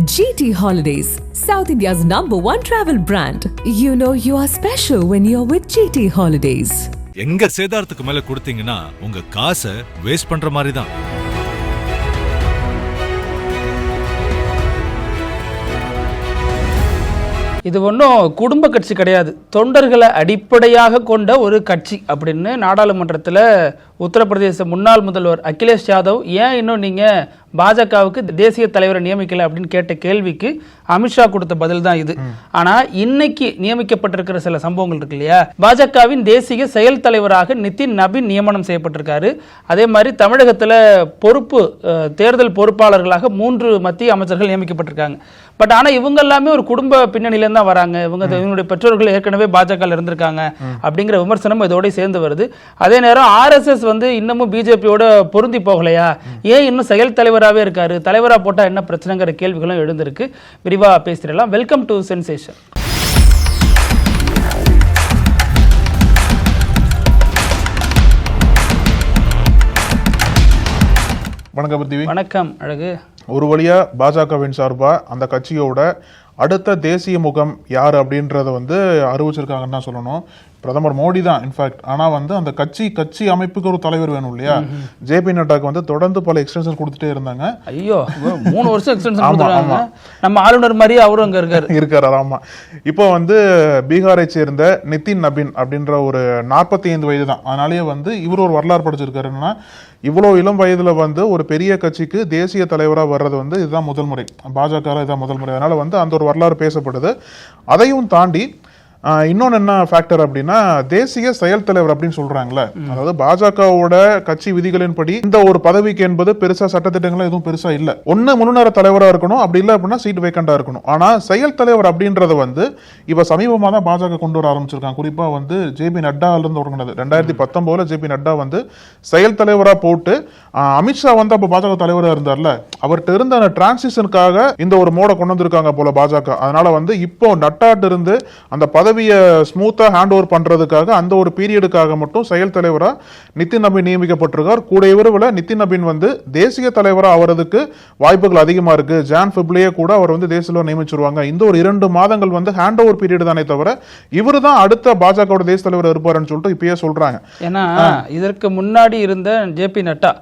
GT Holidays, South India's #1 travel brand. You know you are special when you're with GT Holidays. எங்க சேதாரத்துக்கு மேல கொடுத்தீங்கன்னா உங்க காசை waste பண்ற மாதிரி தான். இது ஒன்றும் குடும்ப கட்சி கிடையாது, தொண்டர்களை அடிப்படையாக கொண்ட ஒரு கட்சி அப்படின்னு நாடாளுமன்றத்தில் உத்தரப்பிரதேச முன்னாள் முதல்வர் அகிலேஷ் யாதவ் ஏன் இன்னும் நீங்கள் பாஜகவுக்கு தேசிய தலைவரை நியமிக்கல அப்படின்னு கேட்ட கேள்விக்கு அமித்ஷா கொடுத்த பதில் தான் இது. ஆனால் இன்னைக்கு நியமிக்கப்பட்டிருக்கிற சில சம்பவங்கள் இருக்கு இல்லையா, பாஜகவின் தேசிய செயல் தலைவராக நிதின் நபின் நியமனம் செய்யப்பட்டிருக்காரு. அதே மாதிரி தமிழகத்தில் தேர்தல் பொறுப்பாளர்களாக 3 மத்திய அமைச்சர்கள் நியமிக்கப்பட்டிருக்காங்க. பட் ஆனால் இவங்க எல்லாமே ஒரு குடும்ப பின்னணியிலேருந்து தான் வராங்க, இவங்களுடைய பெற்றோர்கள் ஏற்கனவே பாஜக இருந்திருக்காங்க அப்படிங்கிற விமர்சனம் இதோட சேர்ந்து வருது. அதே நேரம் ஆர்எஸ்எஸ் இன்னமும் பிஜேபியோட பொருந்தி போகலையா, ஏன் இன்னும் செயல் தலைவராகவே இருக்காரு, தலைவரா போட்டா என்ன பிரச்சனைங்கிற கேள்விகளும் எழுந்திருக்கு. விரிவா பேசிடலாம். Welcome to sensation. வணக்கம் பிருத்திவி. வணக்கம் அழகு. ஒரு வழியா பாஜகவின் சார்பா அந்த கட்சியோட அடுத்த தேசிய முகம் யார் அப்படின்றத அறிவிச்சிருக்காங்கன்னு தான் சொல்லணும். பிரதமர் மோடி தான் இன்ஃபேக்ட். ஆனால் அந்த கட்சி அமைப்புக்கு ஒரு தலைவர் வேணும் இல்லையா. ஜேபி நட்டாக்கு தொடர்ந்து பல எக்ஸ்டென்ஷன் கொடுத்துட்டே இருந்தாங்க. ஐயோ 3 வருஷம் எக்ஸ்டென்ஷன் கொடுத்தாங்க. நம்ம ஆளுநர் மாதிரி அவரும் அங்க இருக்காரு. ஆமா. இப்போ பீகாரை சேர்ந்த நிதின் நபின் அப்படின்ற ஒரு 45 வயது தான். அதனாலேயே இவர் ஒரு வரலாறு படிச்சிருக்காருன்னா, இவ்வளோ இளம் வயதுல ஒரு பெரிய கட்சிக்கு தேசிய தலைவராக வர்றது இதுதான் முதல் முறை. பாஜக இதுதான் முதல் முறை. அதனால அந்த ஒரு வரலாறு பேசப்படுது. அதையும் தாண்டி இன்னொன்று என்ன ஃபேக்டர் அப்படின்னா, தேசிய செயல் தலைவர் அப்படின்னு சொல்றாங்களே, அதாவது பாஜகவோட கட்சி விதிகளின்படி இந்த ஒரு பதவிக்கு என்பது பெருசா சட்டத்திட்டங்களும் எதுவும் பெருசா இல்ல. ஒன்னு முன்னுநேர தலைவரா இருக்கணும், அப்படி இல்லை அப்படின்னா சீட் வேக்கண்டா இருக்கணும். ஆனா செயல் தலைவர் அப்படின்றத இப்ப சமீபமா தான் பாஜக கொண்டு வர ஆரம்பிச்சிருக்காங்க. குறிப்பா ஜேபி நட்டால இருந்து தொடங்கினது. 2019 ஜேபி நட்டா செயல் தலைவரா போட்டு, அமித்ஷா அப்ப பாஜக தலைவரா இருந்தார்ல, அவர்கிட்ட இருந்த அந்த டிரான்சிஷனுக்காக இந்த ஒரு மோட கொண்டு வந்திருக்காங்க போல பாஜக. அதனால இப்போ நட்டாட்டு இருந்து அந்த பதவியை ஸ்மூத்தா ஹேண்ட் ஓவர் பண்றதுக்காக அந்த ஒரு பீரியடுக்காக மட்டும் செயல் தலைவரா நிதின் நபின் நியமிக்கப்பட்டிருக்கார். கூட விரைவில் நிதின் நபின் தேசிய தலைவரா ஆவறதுக்கு வாய்ப்புகள் அதிகமா இருக்கு. ஜான்-பிப்ரவரியே கூட அவர் தேசிய நியமிச்சிருவாங்க. இந்த ஒரு 2 மாதங்கள் ஹேண்ட் ஓவர் பீரியட் தானே தவிர இவரு தான் அடுத்த பாஜக தேசிய தலைவர் இருப்பாருன்னு சொல்லிட்டு இப்பயே சொல்றாங்க. ஏன்னா இதற்கு முன்னாடி இருந்த ஜேபி நட்டா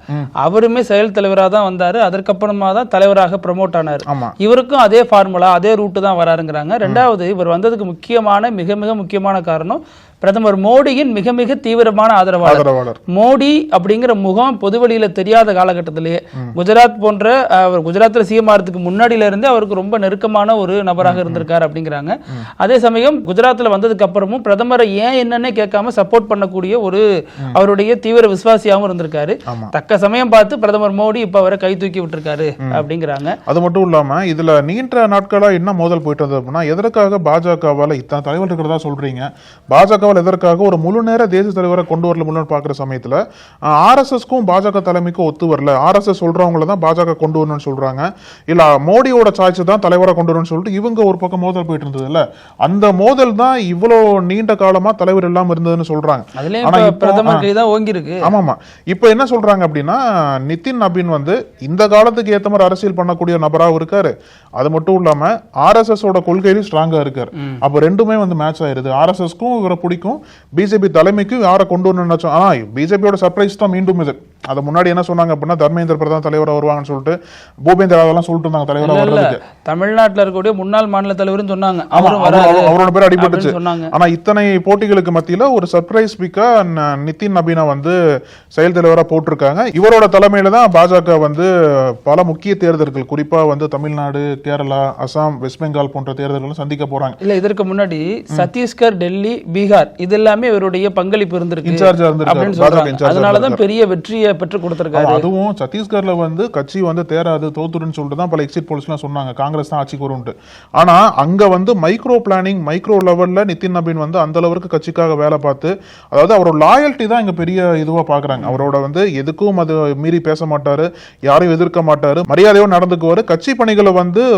அவருமே செயல் தலைவரா தான் வந்தாரு. அதற்கப்புறமா தான் தலைவராக ப்ரமோட் ஆனாரு. இவருக்கும் அதே ஃபார்முலா, அதே ரூட்டு தான் வராருங்கிறாங்க. 2வது, இவர் வந்ததுக்கு மிக மிக முக்கியமான காரணம் பிரதமர் மோடியின் மிக மிக தீவிரமான ஆதரவாளர். மோடி அப்படிங்கிற முகம் பொதுவெளியில தெரியாத காலகட்டத்திலேயே குஜராத்ல சிஎம் ஆகிறதுக்கு முன்னாடியில இருந்து அவருக்கு ரொம்ப நெருக்கமான ஒரு நபராக இருந்திருக்காரு அப்படிங்கிறாங்க. அதே சமயம் குஜராத்ல வந்ததுக்கு அப்புறமும் பிரதமரை ஏன் என்னன்னே கேட்காம சப்போர்ட் பண்ணக்கூடிய ஒரு அவருடைய தீவிர விசுவாசியாகவும் இருந்திருக்காரு. தக்க சமயம் பார்த்து பிரதமர் மோடி இப்ப அவரை கை தூக்கி விட்டுருக்காரு அப்படிங்கிறாங்க. அது மட்டும் இல்லாம இதுல நீண்ட நாட்களா என்ன மோதல் போயிட்டு இருந்தது அப்படின்னா, எதற்காக பாஜகவால இத்தனை தலைவர் இருக்கிறதா சொல்றீங்க, பாஜக எதற்காக ஒரு முழு நேர தேசிய தலைவரை கொண்டு வரல பார்க்கிற சமயத்துல ஆர்எஸ்எஸ்க்கும் பாஜக தலைமைக்கும் ஒத்து வரல. ஆர்எஸ்எஸ் சொல்றவங்கள தான் பாஜக கொண்டு வரணும்னு சொல்றாங்க, இல்ல மோடியோட சாய்ஸ் தான் தலைவரை கொண்டு வரணும்னு சொல்லிட்டு இவங்க ஒரு பக்கம் மோதல் போயிட்டு இருந்தது இல்ல. அந்த மோதல் தான் இவ்வளவு நீண்ட காலமா தலைவர் எல்லாம் இருந்ததுன்னு சொல்றாங்க. ஆமாமா. இப்ப என்ன சொல்றாங்க அப்படின்னா, நிதின் நபின் இந்த காலத்துக்கு ஏத்த மாதிரி அரசியல் பண்ணக்கூடிய நபராக இருக்காரு. அது மட்டும் இல்லாம ஆர்எஸ்எஸ் ஓட கொள்கையிலும் ஸ்ட்ராங்கா இருக்காரு. அப்ப ரெண்டுமே மேட்ச் ஆயிருது. ஆர்எஸ்எஸ்க்கும் இவரை பிடிக்கும், பிஜேபி தலைமைக்கும் யாரை கொண்டு வரணும்னு நினைச்சோம். ஆனா பிஜேபியோட சர்ப்ரைஸ் தான் மீண்டும் இது. அது முன்னாடி என்ன சொன்னாங்க அப்படின்னா, தர்மேந்திர பிரதான் தலைவரா வருவாங்கன்னு சொல்லிட்டு பூபேந்திர யாதவ் சொல்லிட்டு இருந்தாங்க தலைவரா வர்றதுக்கு. தமிழ்நாட்டில் இருக்கக்கூடிய முன்னாள் மாநில தலைவர்னு சொன்னாங்க. அவரோட பேர் அடிபட்டுச்சு. ஆனா இத்தனை போட்டிகளுக்கு மத்தியில ஒரு சர்ப்ரைஸ் பிக்கா நிதின் நபீனா செயல் தலைவரா போட்டிருக்காங்க. இவரோட தலைமையில தான் பாஜக பல முக்கிய தேர்தல்கள், குறிப்பா தமிழ்நாடு, கேரளா, அசாம், வெஸ்ட் பெங்கால் போன்ற தேர்தல்கள் சந்திக்க போறாங்க. இல்ல, இதற்கு முன்னாடி சத்தீஸ்கர், டெல்லி, பீகார் இது எல்லாமே இவருடைய பங்களிப்பு இருந்திருக்கு. அதனாலதான் பெரிய வெற்றியை பெற்று கொடுத்திருக்காரு. அதுவும் சத்தீஸ்கர்ல கட்சி தேராது, தோத்துருன்னு சொல்லிட்டு தான் பல எக்ஸிட் போல்ஸ் எல்லாம் சொன்னாங்க, காங்கிரஸ் தான் ஆட்சிக்கு வரும்னு. ஆனா அங்க மைக்ரோ பிளானிங், மைக்ரோ லெவல்ல நிதின் நபீன் அந்த அளவுக்கு கட்சிக்காக வேலை பார்த்து, அதாவது அவரோட லாயல்ட்டி தான் இங்க பெரிய இதுவா பாக்குறாங்க. அவரோட எதுக்கும் அது மீறி பேச மாட்டாரு, யாரையும் எதிர்க்க மாட்டாரு, மரியாதையோடு நடந்துக்குவாரு, கட்சி பணிகளை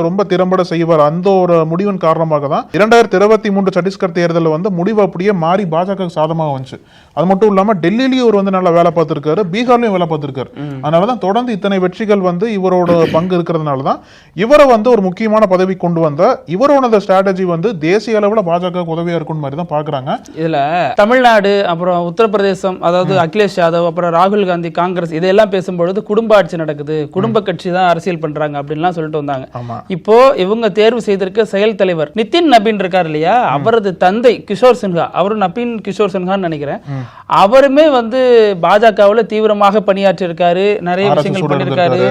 ரொம்ப திறம்பட செய்வார். அந்த ஒரு முடிவின் காரணமாக தான் 2023 சத்தீஸ்கர் தேர்தலில் முடிவு அப்படியே மாறி பாஜக சாதமாக வந்துச்சு. அது மட்டும் இல்லாம டெல்லியிலேயும் ஒரு நல்ல வேலை பார்த்திருக்காரு, பீகார்ல திமுகலையும் வேலை பார்த்திருக்காரு. அதனாலதான் தொடர்ந்து இத்தனை வெற்றிகள் வந்து இவரோட பங்கு இருக்கிறதுனாலதான் இவரை வந்து ஒரு முக்கியமான பதவி கொண்டு வந்தா இவரோட ஸ்ட்ராட்டஜி வந்து தேசிய அளவுல பாஜக உதவியா இருக்கும் மாதிரி தான் பாக்குறாங்க. இதுல தமிழ்நாடு அப்புறம் உத்தரப்பிரதேசம், அதாவது அகிலேஷ் யாதவ், அப்புறம் ராகுல் காந்தி, காங்கிரஸ் இதெல்லாம் பேசும்பொழுது குடும்ப ஆட்சி நடக்குது, குடும்ப கட்சி தான் அரசியல் பண்றாங்க அப்படின்லாம் சொல்லிட்டு வந்தாங்க. இப்போ இவங்க தேர்வு செய்திருக்க செயல் தலைவர் நிதின் நபீன் இருக்கார் இல்லையா, அவரது தந்தை கிஷோர் சின்ஹா, அவரும் நபீன் கிஷோர் சின்ஹான்னு நினைக்கிறேன், அவருமே வந்து பாஜகவுல தீவிரமாக பணியாற்றி இருக்காரு, நிறைய விஷயங்கள் பண்ணிருக்காரு.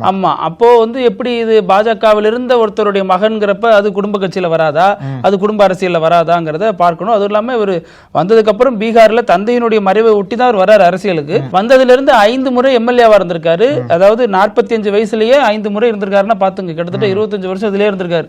ஆமா, அப்போ வந்து எப்படி இது பாஜகவில் இருந்த ஒருத்தருடைய மகன்கிறப்ப அது குடும்ப கட்சியில வராதா, அது குடும்ப அரசியல்ல வராதாங்கிறத பார்க்கணும். அதுவும் இல்லாம இவர் வந்ததுக்கு அப்புறம் பீகார்ல தந்தையினுடைய மறைவை ஒட்டி தான் அவர் வராரு அரசியலுக்கு. வந்ததுல இருந்து 5 முறை எம்எல்ஏவா இருந்திருக்காரு. அதாவது 45 வயசுலயே 5 முறை இருந்திருக்காருன்னா பாத்துங்க, கிட்டத்தட்ட 25 வருஷம் இதுலயே இருந்திருக்காரு.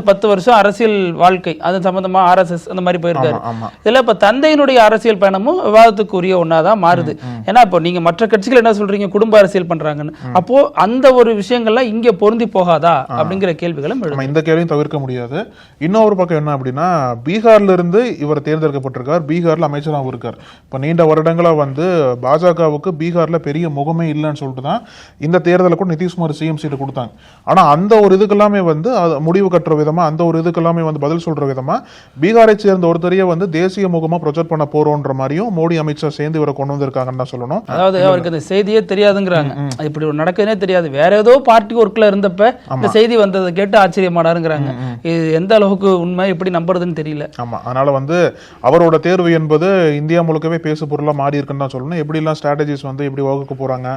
10 வருஷம் அரசியல் வாழ்க்கை அது சம்பந்தமா ஆர்எஸ்எஸ் அந்த மாதிரி போயிருக்காரு. இதுல இப்ப தந்தையினுடைய அரசியல் பயணமும் விவாதத்துக்குரிய ஒன்னாதான் மாறுது. ஏன்னா இப்போ நீங்க மற்ற கட்சிகள் என்ன சொல்றீங்க, குடும்ப அரசியல் பண்றாங்கன்னு, அப்போ அந்த ஒரு விஷயங்கள்லாம் இங்க பொருந்தி போகாதா அப்படிங்கிற கேள்விகளும் இந்த கேள்வியும் தவிர்க்க முடியாது. இன்னொரு பக்கம் என்ன அப்படின்னா, பீகார்ல இருந்து இவர் தேர்ந்தெடுக்கப்பட்டிருக்கார், பீகார்ல அமைச்சராகவும் இருக்கார். இப்போ நீண்ட வருடங்களா வந்து பாஜகவுக்கு பீகார்ல பெரிய முகமே இல்லைன்னு சொல்லிட்டு தான் இந்த தேர்தலை கூட நிதிஷ்குமார் சிஎம் சீட்டு கொடுத்தாங்க. ஆனா அந்த ஒரு இதுக்கெல்லாமே வந்து முடிவு கட்டுற விதமா, அந்த ஒரு இதுக்கெல்லாமே வந்து பதில் சொல்ற விதமா பீகாரை சேர்ந்த ஒருத்தரையே வந்து தேசிய முகமா ப்ரொஜெக்ட் பண்ண போறோன்ற மாதிரியும் மோடி அமைச்சர் சேர்ந்து இவரை கொண்டு வந்திருக்காங்கன்னு தான் சொல்லணும். அதாவது அவருக்கு அந்த செய்தியே தெரியாதுங்கிறாங்க, இப்படி ஒரு நடக்குதுன்னே தெரியாது, வேற ஏதோ பார்ட்டி ஒர்க்ல இருந்தப்ப இந்த செய்தி வந்ததை கேட்டு ஆச்சரியமானாருங்கிறாங்க. இது எந்த அளவுக்கு உண்மை, எப்படி நம்புறதுன்னு தெரியல. ஆமா, அதனால வந்து அவரோட தேர்வு என்பது இந்தியா முழுக்கவே பேசு பொருளா மாறி இருக்குன்னு தான் சொல்லணும். எப்படி எல்லாம் ஸ்ட்ராட்டஜிஸ் வந்து எப்படி வகுக்க போறாங்க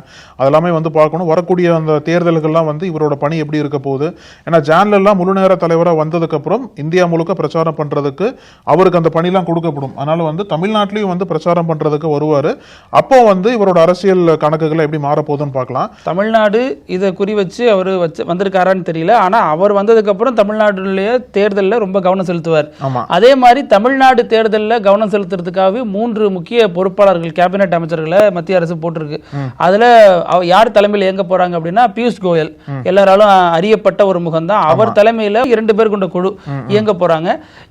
அதெல்லாமே வந்து பார்க்கணும். வரக்கூடிய அந்த தேர்தல்கள்லாம் வந்து இவரோட பணி எப்படி இருக்க போகுது. ஏன்னா ஜான்ல எல்லாம் முழு நேர தலைவரா வந்ததுக்கு அப்புறம் இந்தியா முழுக்க பிரச்சாரம் பண்றதுக்கு அவருக்கு அந்த பணிலாம் கொடுக்கப்படும். அதனால வந்து தமிழ்நாட்டிலையும் வந்து பிரச்சாரம் பண்றதுக்கு வருவாரு. அப்போ வந்து இவரோட அரசியல் கணக்குகளை எப்படி மாற போகுதுன்னு பார்க்கலாம். தமிழ்நாடு இதை குறி வச்சு அவர் வந்திருக்காரான்னு தெரியல, ஆனா அவர் வந்ததுக்கு அப்புறம் தமிழ்நாடுடைய தேர்தலில் ரொம்ப கவனம் செலுத்துவார். அதே மாதிரி தமிழ்நாடு தேர்தலில் கவனம் செலுத்துறதுக்காக 3 முக்கிய பொறுப்பாளர்கள், கேபினெட் அமைச்சர்களை மத்திய அரசு போட்டிருக்கு. அதுல யார் தலைமையில் இயங்க போறாங்க அப்படின்னா பியூஷ் கோயல், எல்லாராலும் அறியப்பட்ட ஒரு முகம் தான். அவர் தலைமையில 2 பேர் கொண்ட குழு இயங்க போறாங்க.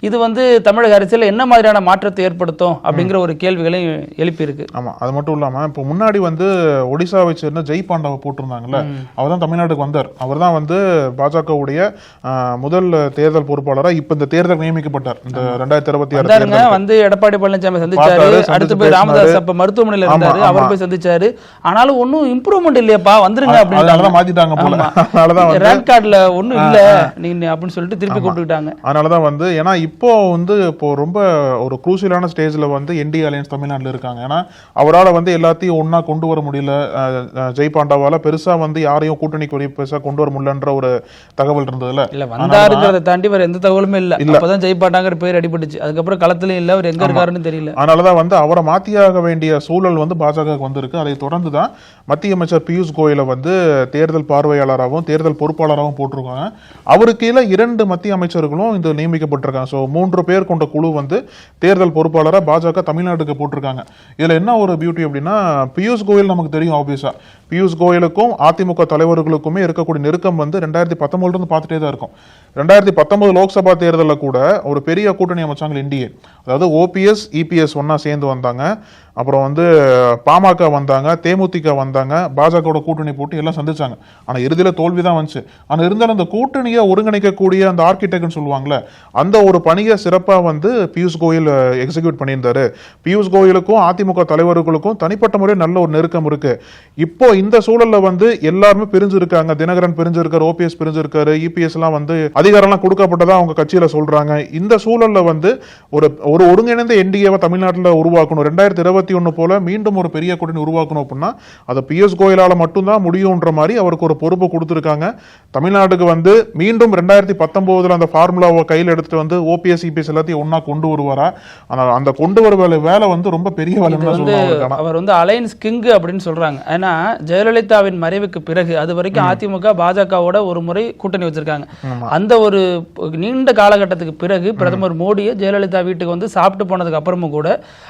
இது வந்து தமிழக அரசியல் என்ன மாதிரியான மாற்றத்தை ஏற்படுத்தும் அப்படிங்கிற ஒரு கேள்விகளை எழுப்பி இருக்கு. ஆமா, அது மட்டும் இல்லாம இப்போ முன்னாடி வந்து ஒடிசாவை சேர்ந்த ஜெய் பாண்டவை போட்டிருந்தாங்கல்ல, அவர் தான் தமிழ்நாட்டுக்கு வந்தார். அவர் தான் வந்து பாஜகவுடைய முதல் தேர்தல் பொறுப்பாளரா இப்ப இந்த தேர்தல் நியமிக்கப்பட்டார். இந்த 2026 வந்து எடப்பாடி பழனிசாமி சந்திச்சாரு. அடுத்து போய் ராமதாஸ் அப்ப மருத்துவமனையில இருந்தாரு, அவர் போய் சந்திச்சாரு. ஆனாலும் ஒன்னும் இம்ப்ரூவ்மெண்ட் இல்லையாப்பா, வந்துருங்க அப்படின்னு மாத்திட்டாங்க போல. அதனாலதான் ரேங்க் கார்டுல ஒண்ணும் இல்ல நீங்க அப்படின்னு சொல்லிட்டு திருப்பி கூப்பிட்டுட்டாங்க. அதனாலதான் வந்து ஏன்னா இப்போ வந்து இப்போ ரொம்ப ஒரு குரூசியலான ஸ்டேஜ்ல வந்து என்டி அலையன்ஸ் தமிழ்நாட்டில் இருக்காங்க. ஏன்னா அவரால் வந்து எல்லாத்தையும் ஒன்னா கொண்டு வர முடியல. ஜெய் பாண்டாவால பெருசா வந்து யாரையும் கூட்டணிக்கு பெருசா கொண்டு வர முடியலன்ற ஒரு தகவல் இருந்ததுல இல்ல, வந்தாருங்கிறத தாண்டி வேற எந்த தகவலுமே இல்ல. அப்பதான் ஜெய் பாண்டாங்கிற பேர் அடிபட்டுச்சு. அதுக்கப்புறம் களத்திலயும் இல்ல, அவர் எங்க இருக்காருன்னு தெரியல. அதனாலதான் வந்து அவரை மாத்தியாக வேண்டிய சூழல் வந்து பாஜக வந்திருக்கு. அதை தொடர்ந்து தான் மத்திய அமைச்சர் பியூஷ் கோயலை வந்து தேர்தல் பார்வையாளராகவும் தேர்தல் பொறுப்பாளராகவும் போட்டிருக்காங்க. அவருக்கு கீழே 2 மத்திய அமைச்சர்களும் இந்த நியமிக்கப்பட்டிருக்காங்க. ஸோ 3 பேர் கொண்ட குழு வந்து தேர்தல் பொறுப்பாளராக பாஜக தமிழ்நாட்டுக்கு போட்டிருக்காங்க. இதுல என்ன ஒரு பியூட்டி அப்படின்னா, பியூஷ் கோயல் நமக்கு தெரியும் ஆப்வியஸா. பியூஷ் கோயலுக்கும் அதிமுக தலைவர்களுக்குமே இருக்கக்கூடிய நெருக்கம் வந்து 2019 இருந்து பார்த்துட்டே தான் இருக்கும். 2019 லோக்சபா தேர்தலில் கூட ஒரு பெரிய கூட்டணி அமைச்சாங்க என்டிஏ. அதாவது ஓபிஎஸ் இபிஎஸ் ஒன்னா சேர்ந்து வந்தாங்க. அப்புறம் வந்து பாமக வந்தாங்க, தேமுதிக வந்தாங்க, பாஜகவோட கூட்டணி போட்டு எல்லாம் சந்திச்சாங்க. ஆனா இறுதியில தோல்வி தான் வந்துச்சு. ஆனா இருந்தாலும் அந்த கூட்டணியை ஒருங்கிணைக்கக்கூடிய அந்த ஆர்கிடெக்ட்னு சொல்லுவாங்கல்ல, அந்த ஒரு பணியை சிறப்பா வந்து பியூஷ் கோயல் எக்ஸிக்யூட் பண்ணியிருந்தாரு. பியூஷ் கோயலுக்கும் அதிமுக தலைவர்களுக்கும் தனிப்பட்ட முறையில் நல்ல ஒரு நெருக்கம் இருக்கு. இப்போ இந்த சூழல்ல வந்து எல்லாருமே பிரிஞ்சிருக்காங்க. தினகரன் பிரிஞ்சிருக்காரு, ஓபிஎஸ் பிரிஞ்சிருக்காரு, இபிஎஸ் எல்லாம் வந்து அதிகாரம்லாம் கொடுக்கப்பட்டதா அவங்க கட்சியில சொல்றாங்க. இந்த சூழல்ல வந்து ஒரு ஒருங்கிணைந்த என்டிஏவை தமிழ்நாட்டில் உருவாக்கணும். 2021 போல மீண்டும் ஒரு பெரிய கூட்டணி உருவாக்கணும் அப்படின்னா அதை பியூஷ் கோயலால மட்டும்தான் முடியும்ன்ற மாதிரி அவருக்கு ஒரு பொறுப்பு கொடுத்திருக்காங்க. தமிழ்நாட்டுக்கு வந்து மீண்டும் 2019 அந்த ஃபார்முலாவை கையில் எடுத்துட்டு வந்து ஓபிஎஸ் இபிஎஸ் எல்லாத்தையும் ஒன்னா கொண்டு வருவாரா? ஆனால் அந்த கொண்டு வர வேலை வந்து ரொம்ப பெரிய வேலை. அவர் வந்து அலையன்ஸ் கிங் அப்படின்னு சொல்றாங்க. ஏன்னா ஜெயலலிதாவின் மறைவுக்கு பிறகு அது வரைக்கும் அதிமுக பாஜகவோட ஒரு முறை கூட்டணி வச்சிருக்காங்க. அந்த ஒரு நீண்ட காலகட்டத்துக்கு பிறகு பிரதமர் மோடியை ஜெயலலிதா வீட்டுக்கு வந்து சாப்பிட்டு போனதுக்கு அப்புறமும் கூட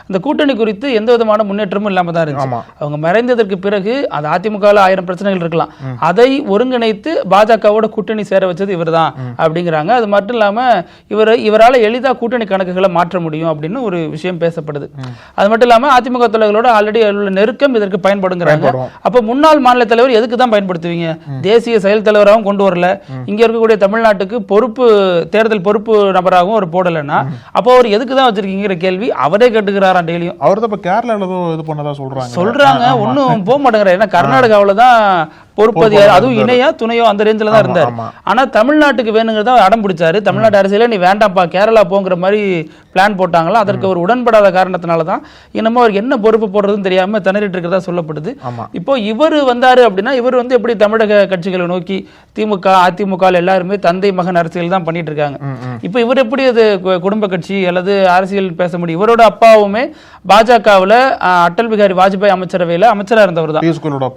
அந்த கூட்டணி குறித்து எந்த விதமான முன்னேற்றமும் இல்லாம தான் இருந்துச்சு. அவங்க மறைந்ததற்கு பிறகு அது அதிமுகவில் 1000 பிரச்சனைகள் இருக்கலாம், அதை ஒருங்கிணைத்து பாஜகவோட கூட்டணி சேர வச்சது இவர் தான் அப்படிங்கிறாங்க. அது மட்டும் இல்லாம இவரால் எளிதா கூட்டணி கணக்குகளை மாற்ற முடியும் அப்படின்னு ஒரு விஷயம் பேசப்படுது. அது மட்டும் இல்லாம அதிமுக தலைவர்களோட ஆல்ரெடி நெருக்கம் இதற்கு பயன்படுங்கிறாங்க. அப்ப முன்னாள் மாநில தலைவர் எதுக்கு தான் பயன்படுத்துவீங்க? தேசிய செயல் தலைவராகவும் கொண்டு வரல, இங்க இருக்கக்கூடிய தமிழ்நாட்டுக்கு தேர்தல் பொறுப்பு நபராகவும் அவர் போடலன்னா அப்போ அவர் எதுக்கு தான் வச்சிருக்கீங்கிற கேள்வி அவரே கேட்டுக்கிறாராம். டெய்லியும் அவர் தான் இப்ப கேரளால இது பண்ணதா சொல்றாங்க. ஒன்னும் போக மாட்டேங்கிறார். ஏன்னா கர்நாடகாவில தான் பொறுப்பதிகாரி, அதுவும் இணையா துணையோ அந்த ரேஞ்சில தான் இருந்தார். ஆனா தமிழ்நாட்டுக்கு வேணுங்கிறத அடம் பிடிச்சாரு. தமிழ்நாட்டு அரசியல நீ வேண்டாம்ப்பா கேரளா போங்கிற மாதிரி பிளான் போட்டாங்களா, அதற்கு அவர் உடன்படாத காரணத்தினாலதான் இன்னமும் அவருக்கு என்ன பொறுப்பு போடுறதுன்னு தெரியாம திணறிட்டு இருக்கிறதா சொல்லப்படுது. இப்போ இவர் வந்தாரு அப்படின்னா இவர் எப்படி தமிழக கட்சிகளை நோக்கி திமுக அதிமுக எல்லாருமே தந்தை மகன் அரசியல் தான் பண்ணிட்டு இருக்காங்க. இப்போ இவர் எப்படி அது குடும்ப கட்சி அல்லது அரசியல் பேச முடியும்? இவரோட அப்பாவுமே பாஜகவுல அடல் பிகாரி வாஜ்பாய் அமைச்சரவையில அமைச்சரா இருந்தவர் தான்,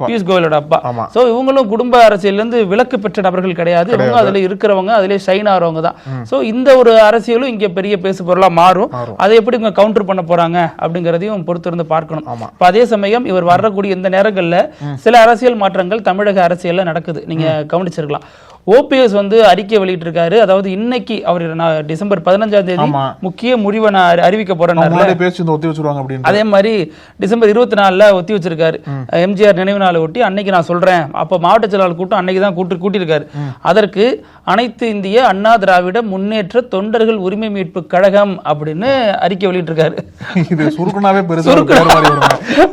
பியூஷ் கோயலோட அப்பா. சோ இவங்களும் குடும்ப அரசியல் இருந்து விலக்கு பெற்ற நபர்கள் கிடையாது. இவங்க அதுல இருக்கிறவங்க, அதுல ஷைன் ஆறவங்க தான். சோ இந்த ஒரு அரசியலும் இங்க பெரிய பேசு பொருளா மாறும். அதை எப்படி இவங்க கவுண்டர் பண்ண போறாங்க அப்படிங்கறதையும் பொறுத்திருந்து பார்க்கணும். அதே சமயம் இவர் வரக்கூடிய இந்த நேரங்கள்ல சில அரசியல் மாற்றங்கள் தமிழக அரசியல்ல நடக்குது. நீங்க கவனிச்சிருக்கலாம். ஓபிஎஸ் அறிக்கை வெளியிட்டிருக்காரு. அதாவது இன்னைக்கு அவர் டிசம்பர் 15ஆம் தேதி முக்கிய முடிவை நான் அறிவிக்க போறேன். அதே மாதிரி டிசம்பர் 24 ஒத்தி வச்சிருக்காரு. எம்ஜிஆர் நினைவு நாளை ஒட்டி அன்னைக்கு நான் சொல்றேன். அப்ப மாவட்ட செயலாளர் கூட்டம் அன்னைக்கு தான் கூட்டியிருக்காரு. அதற்கு அனைத்து இந்திய அண்ணா திராவிட முன்னேற்ற தொண்டர்கள் உரிமை மீட்பு கழகம் அப்படின்னு அறிக்கை வெளியிட்டிருக்காரு.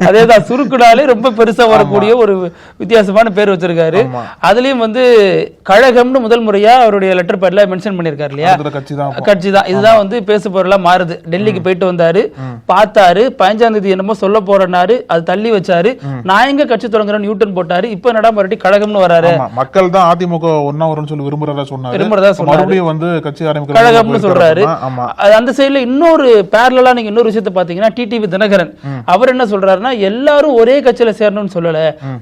அதேதான், சுருக்குனாலே ரொம்ப பெருசா வரக்கூடிய ஒரு வித்தியாசமான பேர் வச்சிருக்காரு. அதுலயும் கழகம்னு முதல் முறையா அவருடைய லெட்டர் பேட்ல மென்ஷன் பண்ணிருக்காரு இல்லையா, கட்சி தான். இதுதான் பேசு பொருளா மாறுது. டெல்லிக்கு போயிட்டு வந்தாரு, பார்த்தாரு, 15ஆம் தேதி என்னமோ சொல்ல போறனாரு, அது தள்ளி வச்சாரு. நான் எங்க கட்சி தொடங்குறேன்னு யூட்டன் போட்டாரு. இப்ப என்னடா மறுபடியும் கழகம்னு வராரு. மக்கள் தான் அதிமுக ஒன்னா வரும்னு சொல்லி விரும்புறதா சொன்னாரு, கட்சி ஆரம்பிக்க கழகம்னு சொல்றாரு. அந்த சைடுல இன்னொரு பேரலா நீங்க இன்னொரு விஷயத்தை பாத்தீங்கன்னா டிடிவி தினகரன் அவர் என்ன சொல்றாருன்னா, எல்லாரும் ஒரே கட்சியில சேரணும்னு சொல்லல,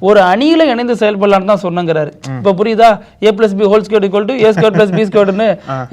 ஒரு அணியில இணைந்து செயல்படலாம்னு தான் சொன்னங்கிறாரு. இப்ப புரியுதா?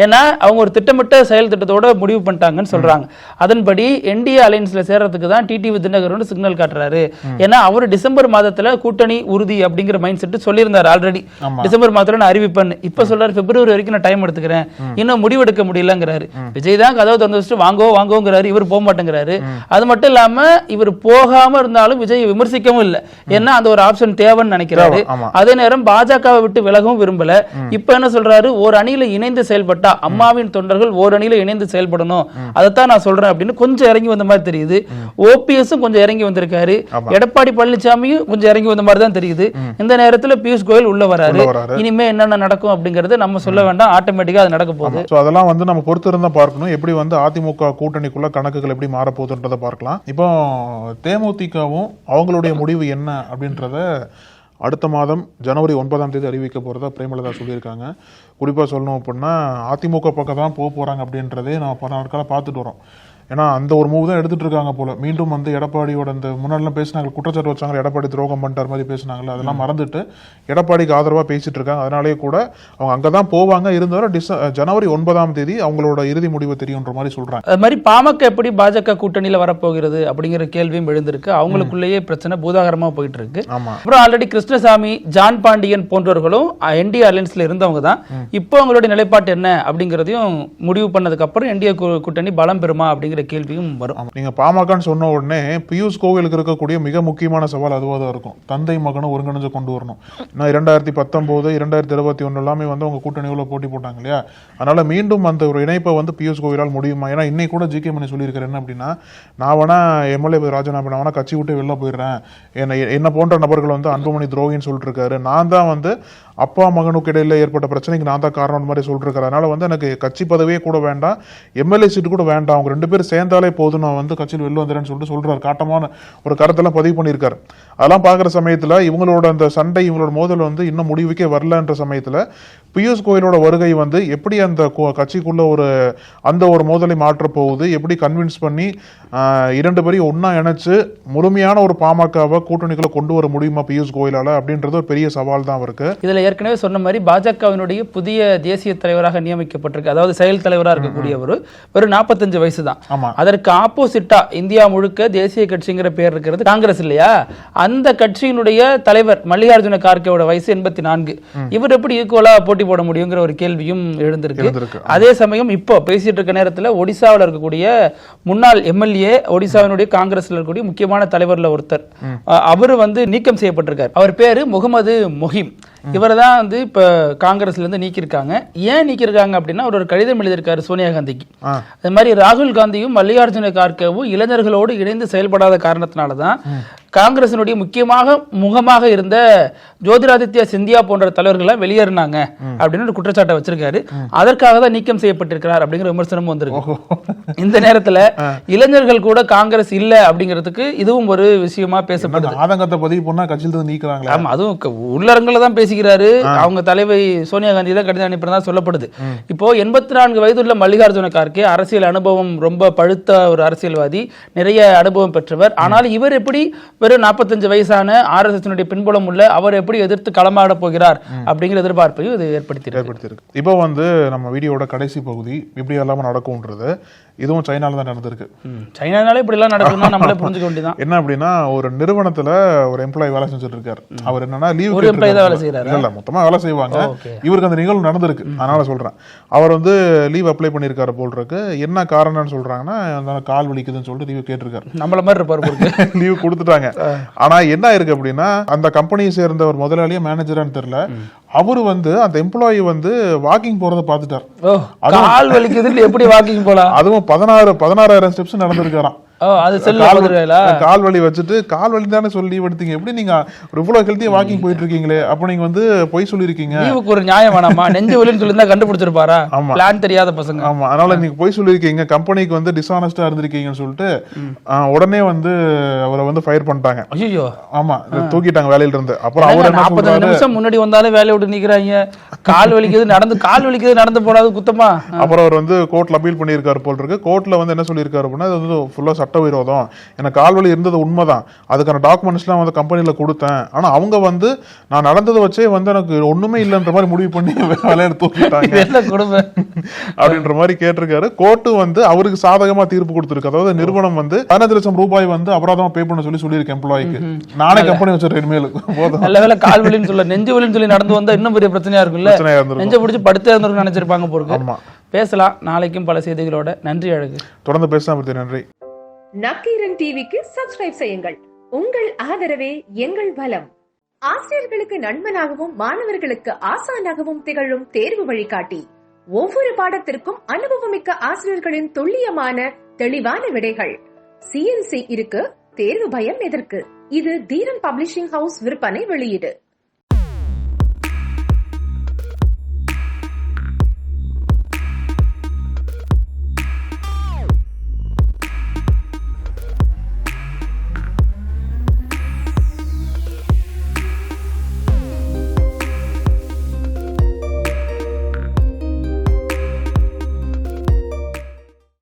ஏன்னா அவங்க ஒரு திட்டமிட்ட செயல் திட்டத்தோட முடிவு பண்ணிட்டாங்கன்னு சொல்றாங்க. அதன்படி என்டிஏ அலையன்ஸ்ல சேர்றதுக்கு தான் டிடிவி தினகரன் சிக்னல் காட்டுறாரு. ஏன்னா அவர் டிசம்பர் மாதத்துல கூட்டணி உறுதி அப்படிங்கிற மைண்ட் செட் சொல்லியிருந்தாரு ஆல்ரெடி. டிசம்பர் மாதத்துல நான் அறிவிப்பேன். இப்ப சொல்றாரு பிப்ரவரி வரைக்கும் நான் டைம் எடுத்துக்கிறேன், இன்னும் முடிவெடுக்க முடியலங்கிறாரு. விஜய் தான் கதவை திறந்து வச்சுட்டு வாங்குவோங்கிறாரு, இவர் போக மாட்டேங்கிறாரு. அது மட்டும் இல்லாம இவர் போகாம இருந்தாலும் விஜய் விமர்சிக்கவும் இல்லை. ஏன்னா அந்த ஒரு ஆப்ஷன் தேவைன்னு நினைக்கிறாரு. அதே நேரம் பாஜகவை விட்டு விலகவும் விரும்பல. இப்ப என்ன சொல்றாரு, ஒரு அணியில இணைந்து செயல்பட்டா அம்மாவின் தொண்டர்கள் ஒரு அணியில இணைந்து செயல்படணும், அதைத்தான் நான் சொல்றேன் அப்படின்னு கொஞ்சம் இறங்கி வந்த மாதிரி தெரியுது. ஓபிஎஸும் கொஞ்சம் இறங்கி வந்திருக்காரு, எடப்பாடி பழனிசாமியும் கொஞ்சம் இறங்கி வந்த மாதிரி தான் தெரியுது. இந்த நேரத்தில் பியூஷ் கோயல் உள்ள வராரு. இனிமே என்னென்ன நடக்கும் அப்படிங்கறது நம்ம சொல்ல வேண்டாம், ஆட்டோமேட்டிக்கா அது நடக்க போகுது. அதெல்லாம் நம்ம பொறுத்து இருந்தா பார்க்கணும், எப்படி அதிமுக கூட்டணிக்குள்ள கணக்குகள் எப்படி மாற போகுதுன்றதை பார்க்கலாம். இப்போ தேமுதிகவும் அவங்களுடைய முடிவு என்ன அப்படின்றத அடுத்த மாதம் ஜனவரி 9ஆம் தேதி அறிவிக்க போகிறதா பிரேமலதா சொல்லியிருக்காங்க. குறிப்பாக சொல்லணும் அப்படின்னா அதிமுக பக்கம் தான் போகிறாங்க அப்படின்றதே நான் பல நாட்களாக பார்த்துட்டு வரோம். ஏன்னா அந்த ஒரு மூவ் தான் எடுத்துட்டு இருக்காங்க போல. மீண்டும் எடப்பாடியோட அந்த முன்னாடிலாம் பேசினாங்க, குற்றச்சாட்டு வச்சாங்க, எடப்பாடி துரோகம் பண்ணிட்டார் மாதிரி பேசினாங்கல்ல, அதெல்லாம் மறந்துட்டு எடப்பாடிக்கு ஆதரவாக பேசிட்டு இருக்காங்க. அதனாலேயே கூட அவங்க அங்கதான் போவாங்க. இருந்தாலும் ஜனவரி 9ஆம் தேதி அவங்களோட இறுதி முடிவு தெரியுன்ற மாதிரி சொல்றாங்க. அது மாதிரி பாமக எப்படி பாஜக கூட்டணியில வரப்போகிறது அப்படிங்கிற கேள்வியும் எழுந்திருக்கு. அவங்களுக்குள்ளேயே பிரச்சனை பூதாகரமா போயிட்டு இருக்கு. அப்புறம் ஆல்ரெடி கிருஷ்ணசாமி, ஜான் பாண்டியன் போன்றவர்களும் என்டிஏ அலையன்ஸ்ல இருந்தவங்க தான். இப்போ அவங்களுடைய நிலைப்பாட்டு என்ன அப்படிங்கிறதையும் முடிவு பண்ணதுக்கு அப்புறம் என்டிஏ கூட்டணி பலம் பெறுமா அப்படிங்கிற கேள்வியும் வரும். நீங்க பாமகன்னு சொன்ன உடனே பியூஷ் கோயலுக்கு இருக்கக்கூடிய மிக முக்கியமான சவால் அதுவாக தான் இருக்கும். தந்தை மகனும் ஒருங்கிணைஞ்சு கொண்டு வரணும். 2019, 2021 எல்லாமே அவங்க கூட்டணியுள்ள போட்டி போட்டாங்க இல்லையா. அதனால மீண்டும் அந்த ஒரு இணைப்பை பியூஷ் கோயலால் முடியுமா? ஏன்னா இன்னைக்கு கூட ஜிகே மணி சொல்லியிருக்காரு என்ன அப்படின்னா, நான் வேணா எம்எல்ஏ ராஜினாமா, நான் வேணா கட்சி விட்டு வெளில போயிடுறேன், என்ன போன்ற நபர்கள் அன்புமணி துரோகின்னு சொல்லிட்டு இருக்காரு, நான் தான் அப்பா மகனுக்கு இடையில ஏற்பட்ட பிரச்சனைக்கு நான் தான் காரணம் மாதிரி சொல்லிருக்காரு. அதனால எனக்கு கட்சி பதவியே கூட வேண்டாம், எம்எல்ஏ சீட்டு கூட வேண்டாம், அவங்க 2 பேரும் சேர்ந்தாலே போதும், நான் கட்சியில் வெளில வந்துறேன்னு சொல்லிட்டு சொல்றாரு. காட்டமான ஒரு கருத்தெல்லாம் பதிவு பண்ணியிருக்காரு. அதெல்லாம் பார்க்குற சமயத்தில் இவங்களோட அந்த சண்டை, இவங்களோட மோதல் இன்னும் முடிவுக்கே வரலன்ற சமயத்தில் பியூஷ் கோயலோட வருகை எப்படி அந்த கட்சிக்குள்ள அந்த ஒரு மோதலை மாற்ற போகுது, எப்படி கன்வின்ஸ் பண்ணி 2 பேரையும் ஒன்னா இணைச்சு முழுமையான ஒரு பாமகவை கூட்டணிக்குள்ள கொண்டு வர முடியுமா பியூஷ் கோயலால அப்படின்றது ஒரு பெரிய சவால் தான் இருக்கு. இதுல ஏற்கனவே சொன்ன மாதிரி பாஜகவினுடைய புதிய தேசிய தலைவராக நியமிக்கப்பட்டிருக்கு, அதாவது செயல் தலைவராக இருக்கக்கூடியவர் வெறும் 45 வயசு தான். அதற்கு ஆப்போசிட்டா இந்தியா முழுக்க தேசிய கட்சிங்கிற பேர் இருக்கிறது காங்கிரஸ் இல்லையா. அந்த கட்சியினுடைய தலைவர் மல்லிகார்ஜுன கார்கேவோட வயசு 84. இவர் எப்படி ஈக்குவலா போட்டி போட்டி போட முடியுங்கிற ஒரு கேள்வியும் எழுந்திருக்கு. அதே சமயம் இப்போ பேசிட்டு இருக்க நேரத்தில் ஒடிசாவில் இருக்கக்கூடிய முன்னாள் எம்எல்ஏ, ஒடிசாவினுடைய காங்கிரஸ்ல இருக்கக்கூடிய முக்கியமான தலைவர்ல ஒருத்தர், அவரு நீக்கம் செய்யப்பட்டிருக்கார். அவர் பேரு முகமது மொஹிம். இவரை தான் இப்ப காங்கிரஸ்ல இருந்து நீக்கிருக்காங்க. ஏன் நீக்கிருக்காங்க அப்படின்னா, அவர் ஒரு கடிதம் எழுதியிருக்காரு சோனியா காந்திக்கு. அது மாதிரி ராகுல் காந்தியும் மல்லிகார்ஜுன கார்கேவும் இளைஞர்களோடு இணைந்து செயல்படாத காரணத்தினாலதான் காங்கிரசினுடைய முகமாக இருந்த ஜோதிராதித்யா சிந்தியா போன்ற தலைவர்கள் வெளியேறினாங்க அப்படின்னு ஒரு குற்றச்சாட்டை வச்சிருக்காரு. அதற்காக தான் நீக்கம் செய்யப்பட்டிருக்கிறார் அப்படிங்கிற விமர்சனமும் வந்திருக்கு. இந்த நேரத்துல இளைஞர்கள் கூட காங்கிரஸ் இல்ல அப்படிங்கிறதுக்கு இதுவும் ஒரு விஷயமா பேசப்படுது. ஆதங்கத்தை பதிவு பண்ணா கட்சியிலிருந்து நீக்குறாங்க. ஆமா, அதுவும் உள்ளரங்கில தான் பேசிக்கிறாரு. அவங்க தலைவை சோனியா காந்தி தான் கடிதம் அனுப்பினதா சொல்லப்படுது. இப்போ 84 வயதுள்ள மல்லிகார்ஜுன கார்கே அரசியல் அனுபவம் ரொம்ப பழுத்த ஒரு அரசியல்வாதி, நிறைய அனுபவம் பெற்றவர். ஆனால் இவர் எப்படி வெறும் 45 வயசான RSS பின்புலம் உள்ள அவர் எப்படி எதிர்த்து களமாட போகிறார் அப்படிங்கிற எதிர்பார்ப்பையும் இது ஏற்படுத்தியிருக்கு. இப்போ நம்ம வீடியோட கடைசி பகுதி இப்படி எல்லாம் நடக்கும்ன்றது இதுவும் சைனால தான் நடந்திருக்கு. சைனானால இப்படி எல்லாம் நடக்கும்னா நம்மளே புரிஞ்சுக்க வேண்டியதான். என்ன அப்படின்னா, ஒரு நிறுவனத்துல ஒரு எம்ப்ளாயி வேலை செஞ்சுட்டு இருக்காரு. அவர் என்னன்னா லீவ் ஒரு எம்ப்ளாயி தான் வேலை செய்யறாரு. இல்ல, மொத்தமா வேலை செய்வாங்க. இவருக்கு அந்த நிகழ்வு நடந்திருக்கு, அதனால சொல்றேன். அவர் லீவ் அப்ளை பண்ணிருக்காரு போல் இருக்கு. என்ன காரணம்னு சொல்றாங்கன்னா, அந்த கால் வலிக்குதுன்னு சொல்லிட்டு லீவ் கேட்டிருக்காரு. நம்மள மாதிரி இருப்பாரு. லீவ் கொடுத்துட்டாங்க. ஆனா என்ன இருக்கு அப்படின்னா, அந்த கம்பெனியை சேர்ந்த ஒரு முதலாளியா மேனேஜரான்னு தெரியல, அவரு அந்த எம்ப்ளாயி வாக்கிங் போறத பாத்துட்டார். கால் வலிக்குது எப்படி வாக்கிங் போலாம்? அதுவும் 16,000 ஸ்டெப்ஸ் நடந்திருக்காராம். கால் வலி வச்சுட்டு, கால் வலி தானே சொல்லி லீவ் எடுத்தீங்க, எப்படி நீங்க இவ்வளவு ஹெல்த்தியா வாக்கிங் போயிட்டு இருக்கீங்களே, அப்ப நீங்க பொய் சொல்லிருக்கீங்க. லீவுக்கு ஒரு நியாயம் வேணாமா? நெஞ்சு வலின்னு சொல்லி கண்டுபிடிச்சிருப்பாரா? ஆமா, பிளான் தெரியாத பசங்க. ஆமா, அதனால நீங்க பொய் சொல்லிருக்கீங்க, கம்பெனிக்கு டிஸ்ஆனஸ்டா இருந்திருக்கீங்கன்னு சொல்லிட்டு உடனே அவரை ஃபயர் பண்ணிட்டாங்க. ஐயோ, ஆமா, தூக்கிட்டாங்க வேலையில இருந்து. அப்புறம் அவர் 45 நிமிஷம் முன்னாடி வந்தாலும் வேலையை விட்டு நிக்கிறாங்க. கால் வலிக்குது நடந்து போடாது குத்தமா. அப்புறம் அவர் கோர்ட்ல அப்பீல் பண்ணியிருக்காரு போல் இருக்கு. கோர்ட்ல என்ன சொல்லியிருக்காரு அப்படின்னா, ஃபுல்லா சட்டவிரோதம், எனக்கு கால்வலி இருந்தது உண்மைதான், அதுக்கான டாக்குமெண்ட்ஸ்லாம் கம்பெனில கொடுத்தேன், ஆனா அவங்க நான் நடந்ததை வச்சே எனக்கு ஒண்ணுமே இல்லைன்ற மாதிரி முடிவு பண்ணி வேலையை தூக்கிட்டாங்க அப்படின்ற மாதிரி கேட்டிருக்காரு. கோர்ட்டு அவருக்கு சாதகமா தீர்ப்பு கொடுத்திருக்கு. அதாவது நிறுவனம் 15 லட்சம் ரூபாய் அபராதமா பே பண்ண சொல்லியிருக்கு எம்ப்ளாய்க்கு. நானே கம்பெனி வச்சிருக்கேன் இனிமேல் போதும். நல்ல வேலை கால் வலின்னு சொல்ல, நெஞ்சு வலின்னு சொல்லி நடந்து வந்தா இன்னும் பெரிய பிரச்சனையா இருக்குல்ல. நெஞ்ச பிடிச்சி படுத்தே இருந்திருக்கும் நினைச்சிருப்பாங்க போருக்கு. பேசலாம் நாளைக்கும் பல செய்திகளோட. நன்றி அழகு. தொடர்ந்து பேசலாம். நன்றி. நக்கீரன் டிவிக்கு சப்ஸ்கிரைப் செய்யுங்கள். உங்கள் ஆதரவே எங்கள் பலம். ஆசிரியர்களுக்கு நண்பனாகவும் மாணவர்களுக்கு ஆசானாகவும் திகழும் தேர்வு வழிகாட்டி. ஒவ்வொரு பாடத்திற்கும் அனுபவமிக்க ஆசிரியர்களின் துல்லியமான தெளிவான விடைகள். CNC இருக்கு, தேர்வு பயம் எதற்கு? இது தீரன் பப்ளிஷிங் ஹவுஸ் விற்பனை வெளியீடு.